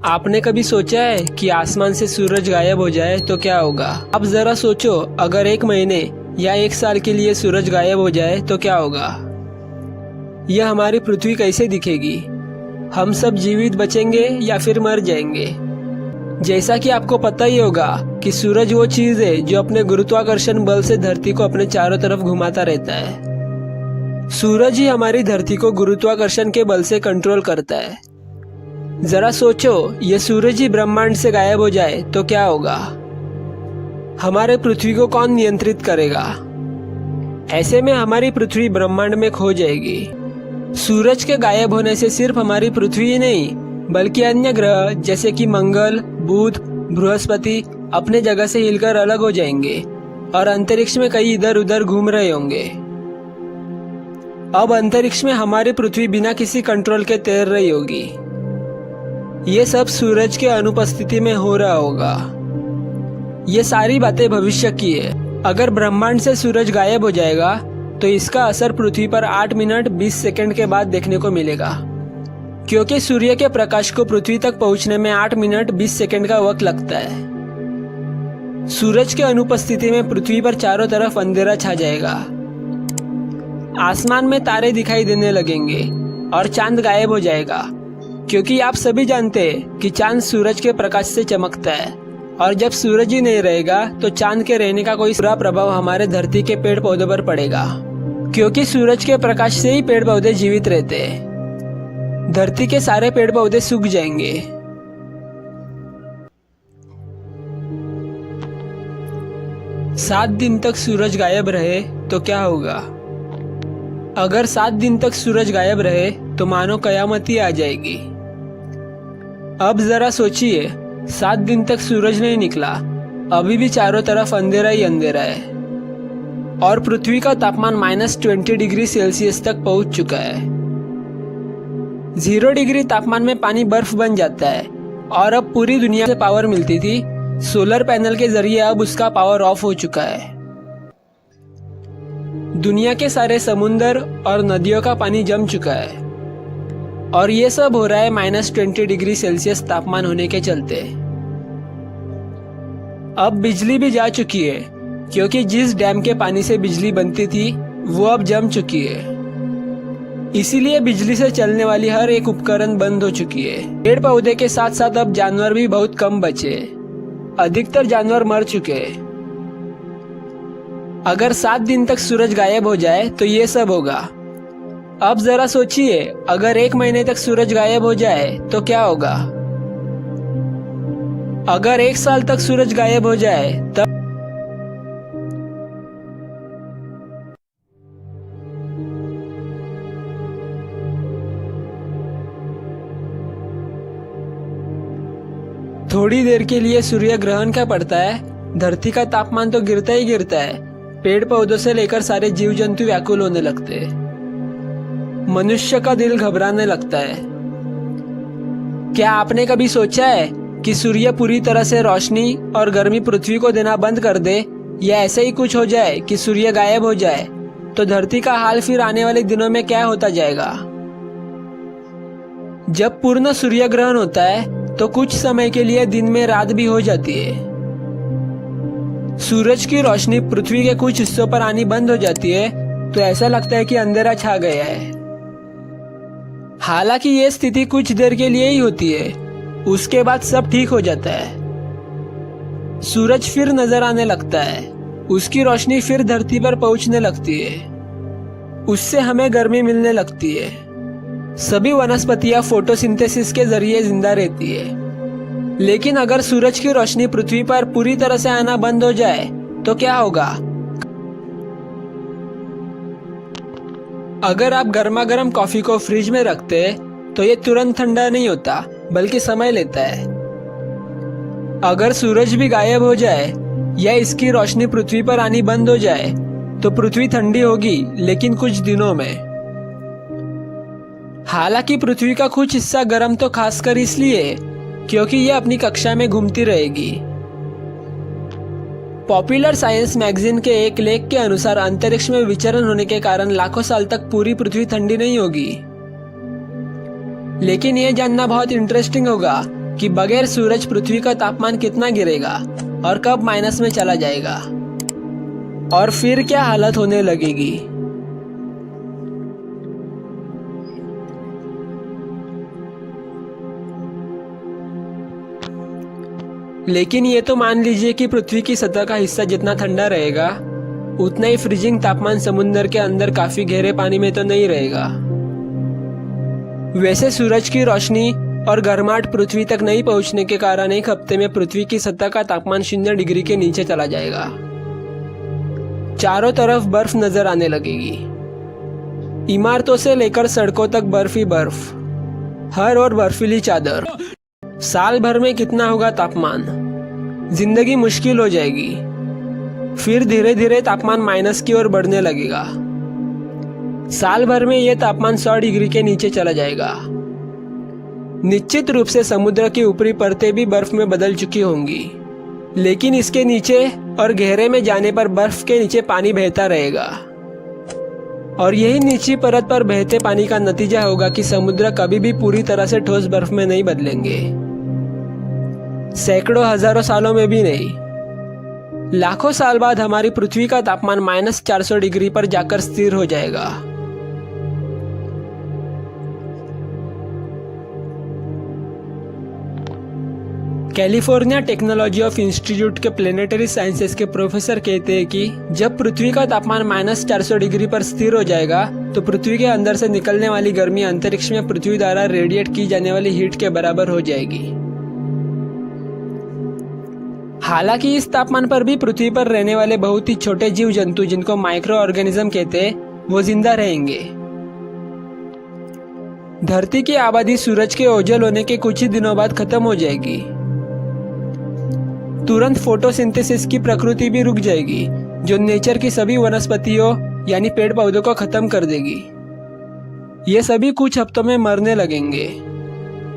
आपने कभी सोचा है कि आसमान से सूरज गायब हो जाए तो क्या होगा? अब जरा सोचो, अगर 1 महीने या 1 साल के लिए सूरज गायब हो जाए तो क्या होगा? यह हमारी पृथ्वी कैसे दिखेगी? हम सब जीवित बचेंगे या फिर मर जाएंगे? जैसा कि आपको पता ही होगा कि सूरज वो चीज है जो अपने गुरुत्वाकर्षण बल से धरती को अपने चारों तरफ घुमाता रहता है। सूरज ही हमारी धरती को गुरुत्वाकर्षण के बल से कंट्रोल करता है। जरा सोचो, ये सूरज ही ब्रह्मांड से गायब हो जाए तो क्या होगा? हमारे पृथ्वी को कौन नियंत्रित करेगा? ऐसे में हमारी पृथ्वी ब्रह्मांड में खो जाएगी। सूरज के गायब होने से सिर्फ हमारी पृथ्वी ही नहीं, बल्कि अन्य ग्रह जैसे कि मंगल, बुध, बृहस्पति अपने जगह से हिलकर अलग हो जाएंगे और अंतरिक्ष में कहीं इधर उधर घूम रहे होंगे। अब अंतरिक्ष में हमारी पृथ्वी बिना किसी कंट्रोल के तैर रही होगी। ये सब सूरज के अनुपस्थिति में हो रहा होगा। ये सारी बातें भविष्य की है। अगर ब्रह्मांड से सूरज गायब हो जाएगा तो इसका असर पृथ्वी पर 8 मिनट 20 सेकंड के बाद देखने को मिलेगा, क्योंकि सूर्य के प्रकाश को पृथ्वी तक पहुंचने में 8 मिनट 20 सेकंड का वक्त लगता है। सूरज के अनुपस्थिति में पृथ्वी पर चारों तरफ अंधेरा छा जाएगा। आसमान में तारे दिखाई देने लगेंगे और चांद गायब हो जाएगा, क्योंकि आप सभी जानते हैं कि चांद सूरज के प्रकाश से चमकता है और जब सूरज ही नहीं रहेगा तो चांद के रहने का कोई बुरा प्रभाव हमारे धरती के पेड़ पौधों पर पड़ेगा, क्योंकि सूरज के प्रकाश से ही पेड़ पौधे जीवित रहते हैं। धरती के सारे पेड़ पौधे सूख जाएंगे। सात दिन तक सूरज गायब रहे तो क्या होगा? अगर 7 दिन तक सूरज गायब रहे तो मानो कयामत ही आ जाएगी। अब जरा सोचिए, 7 दिन तक सूरज नहीं निकला, अभी भी चारों तरफ अंधेरा ही अंधेरा है और पृथ्वी का तापमान -20 डिग्री सेल्सियस तक पहुंच चुका है। 0 डिग्री तापमान में पानी बर्फ बन जाता है और अब पूरी दुनिया से पावर मिलती थी, सोलर पैनल के जरिए अब उसका पावर ऑफ हो चुका है। दुनिया के सारे समुंदर और नदियों का पानी जम चुका है और ये सब हो रहा है -20 डिग्री सेल्सियस तापमान होने के चलते। अब बिजली भी जा चुकी है, क्योंकि जिस डैम के पानी से बिजली बनती थी वो अब जम चुकी है। इसीलिए बिजली से चलने वाली हर एक उपकरण बंद हो चुकी है। पेड़ पौधे के साथ साथ अब जानवर भी बहुत कम बचे। अधिकतर जानवर मर चुके हैं। अगर 7 दिन तक सूरज गायब हो जाए तो ये सब होगा। अब जरा सोचिए, अगर 1 महीने तक सूरज गायब हो जाए तो क्या होगा? अगर 1 साल तक सूरज गायब हो जाए तब थोड़ी देर के लिए सूर्य ग्रहण क्या पड़ता है, धरती का तापमान तो गिरता ही गिरता है। पेड़ पौधों से लेकर सारे जीव जंतु व्याकुल होने लगते हैं। मनुष्य का दिल घबराने लगता है। क्या आपने कभी सोचा है कि सूर्य पूरी तरह से रोशनी और गर्मी पृथ्वी को देना बंद कर दे, या ऐसे ही कुछ हो जाए कि सूर्य गायब हो जाए तो धरती का हाल फिर आने वाले दिनों में क्या होता जाएगा? जब पूर्ण सूर्य ग्रहण होता है तो कुछ समय के लिए दिन में रात भी हो जाती है। सूरज की रोशनी पृथ्वी के कुछ हिस्सों पर आनी बंद हो जाती है तो ऐसा लगता है कि अंधेरा छा गया है। हालांकि ये स्थिति कुछ देर के लिए ही होती है, उसके बाद सब ठीक हो जाता है। सूरज फिर नजर आने लगता है, उसकी रोशनी फिर धरती पर पहुंचने लगती है, उससे हमें गर्मी मिलने लगती है। सभी वनस्पतियां फोटोसिंथेसिस के जरिए जिंदा रहती है। लेकिन अगर सूरज की रोशनी पृथ्वी पर पूरी तरह से आना बंद हो जाए तो क्या होगा? अगर आप गर्मा गर्म कॉफी को फ्रिज में रखते तो ये तुरंत ठंडा नहीं होता, बल्कि समय लेता है। अगर सूरज भी गायब हो जाए या इसकी रोशनी पृथ्वी पर आनी बंद हो जाए तो पृथ्वी ठंडी होगी, लेकिन कुछ दिनों में। हालांकि पृथ्वी का कुछ हिस्सा गर्म तो खासकर इसलिए क्योंकि यह अपनी कक्षा में घूमती रहेगी। पॉपुलर साइंस मैगजीन के एक लेख के अनुसार अंतरिक्ष में विचरण होने के कारण लाखों साल तक पूरी पृथ्वी ठंडी नहीं होगी। लेकिन यह जानना बहुत इंटरेस्टिंग होगा कि बगैर सूरज पृथ्वी का तापमान कितना गिरेगा और कब माइनस में चला जाएगा और फिर क्या हालत होने लगेगी। लेकिन ये तो मान लीजिए कि पृथ्वी की सतह का हिस्सा जितना ठंडा रहेगा उतना ही फ्रीजिंग तापमान समुद्र के अंदर काफी गहरे पानी में तो नहीं रहेगा। वैसे सूरज की रोशनी और गर्माहट पृथ्वी तक नहीं पहुंचने के कारण एक हफ्ते में पृथ्वी की सतह का तापमान 0 डिग्री के नीचे चला जाएगा। चारों तरफ बर्फ नजर आने लगेगी। इमारतों से लेकर सड़कों तक बर्फ ही बर्फ, हर ओर बर्फीली चादर। साल भर में कितना होगा तापमान? जिंदगी मुश्किल हो जाएगी। फिर धीरे धीरे तापमान माइनस की ओर बढ़ने लगेगा। साल भर में यह तापमान 100 डिग्री के नीचे चला जाएगा। निश्चित रूप से समुद्र की ऊपरी परतें भी बर्फ में बदल चुकी होंगी, लेकिन इसके नीचे और गहरे में जाने पर बर्फ के नीचे पानी बहता रहेगा और यही निचली परत पर बहते पानी का नतीजा होगा कि समुद्र कभी भी पूरी तरह से ठोस बर्फ में नहीं बदलेंगे। सैकड़ों हजारों सालों में भी नहीं, लाखों साल बाद हमारी पृथ्वी का तापमान -400 डिग्री पर जाकर स्थिर हो जाएगा। कैलिफोर्निया टेक्नोलॉजी ऑफ इंस्टीट्यूट के प्लेनेटरी साइंसेस के प्रोफेसर कहते हैं कि जब पृथ्वी का तापमान -400 डिग्री पर स्थिर हो जाएगा तो पृथ्वी के अंदर से निकलने वाली गर्मी अंतरिक्ष में पृथ्वी द्वारा रेडिएट की जाने वाली हीट के बराबर हो जाएगी। हालांकि इस तापमान पर भी पृथ्वी पर रहने वाले बहुत ही छोटे जीव जंतु जिनको माइक्रो ऑर्गेनिज्म कहते हैं वो जिंदा रहेंगे। धरती की आबादी सूरज के ओझल होने के कुछ ही दिनों बाद खत्म हो जाएगी। तुरंत फोटोसिंथेसिस की प्रकृति भी रुक जाएगी जो नेचर की सभी वनस्पतियों यानी पेड़ पौधों को खत्म कर देगी। ये सभी कुछ हफ्तों में मरने लगेंगे।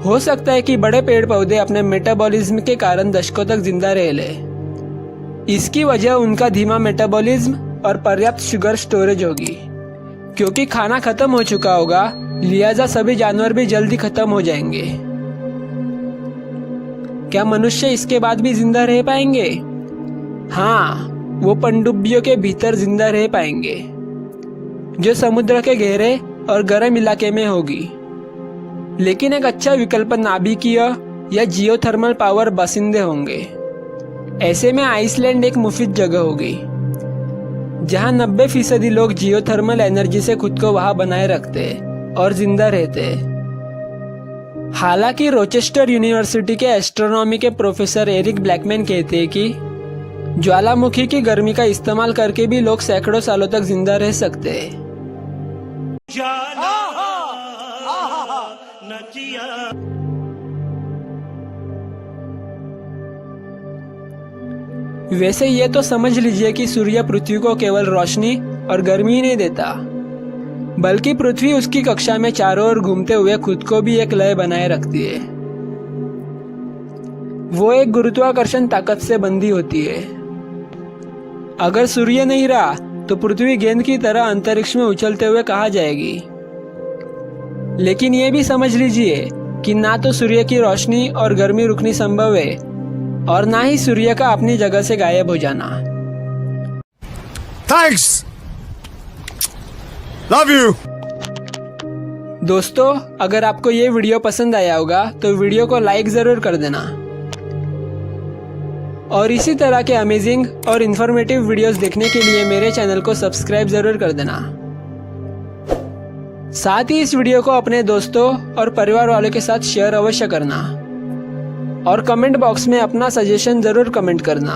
हो सकता है कि बड़े पेड़ पौधे अपने मेटाबॉलिज्म के कारण दशकों तक जिंदा रह ले। इसकी वजह उनका धीमा मेटाबॉलिज्म और पर्याप्त शुगर स्टोरेज होगी। क्योंकि खाना खत्म हो चुका होगा लिहाजा सभी जानवर भी जल्दी खत्म हो जाएंगे। क्या मनुष्य इसके बाद भी जिंदा रह पाएंगे? हाँ, वो पनडुब्बियों के भीतर जिंदा रह पाएंगे जो समुद्र के गहरे और गर्म इलाके में होगी। लेकिन एक अच्छा विकल्प नाभिकीय या जियोथर्मल पावर बासिंदे होंगे। ऐसे में आइसलैंड एक मुफीद जगह होगी जहां 90% लोग जियोथर्मल एनर्जी से खुद को वहां बनाए रखते और जिंदा रहते। हालांकि रोचेस्टर यूनिवर्सिटी के एस्ट्रोनॉमी के प्रोफेसर एरिक ब्लैकमैन कहते हैं कि ज्वालामुखी की गर्मी का इस्तेमाल करके भी लोग सैकड़ों सालों तक जिंदा रह सकते हैं। वैसे ये तो समझ लीजिए कि सूर्य पृथ्वी को केवल रोशनी और गर्मी ही नहीं देता, बल्कि पृथ्वी उसकी कक्षा में चारों ओर घूमते हुए खुद को भी एक लय बनाए रखती है। वो एक गुरुत्वाकर्षण ताकत से बंधी होती है। अगर सूर्य नहीं रहा तो पृथ्वी गेंद की तरह अंतरिक्ष में उछलते हुए कहाँ जाएगी। लेकिन ये भी समझ लीजिए कि ना तो सूर्य की रोशनी और गर्मी रुकनी संभव है और ना ही सूर्य का अपनी जगह से गायब हो जाना। Thanks, love you. दोस्तों, अगर आपको ये वीडियो पसंद आया होगा तो वीडियो को लाइक जरूर कर देना और इसी तरह के अमेजिंग और इन्फॉर्मेटिव वीडियोस देखने के लिए मेरे चैनल को सब्सक्राइब जरूर कर देना। साथ ही इस वीडियो को अपने दोस्तों और परिवार वालों के साथ शेयर अवश्य करना और कमेंट बॉक्स में अपना सजेशन जरूर कमेंट करना।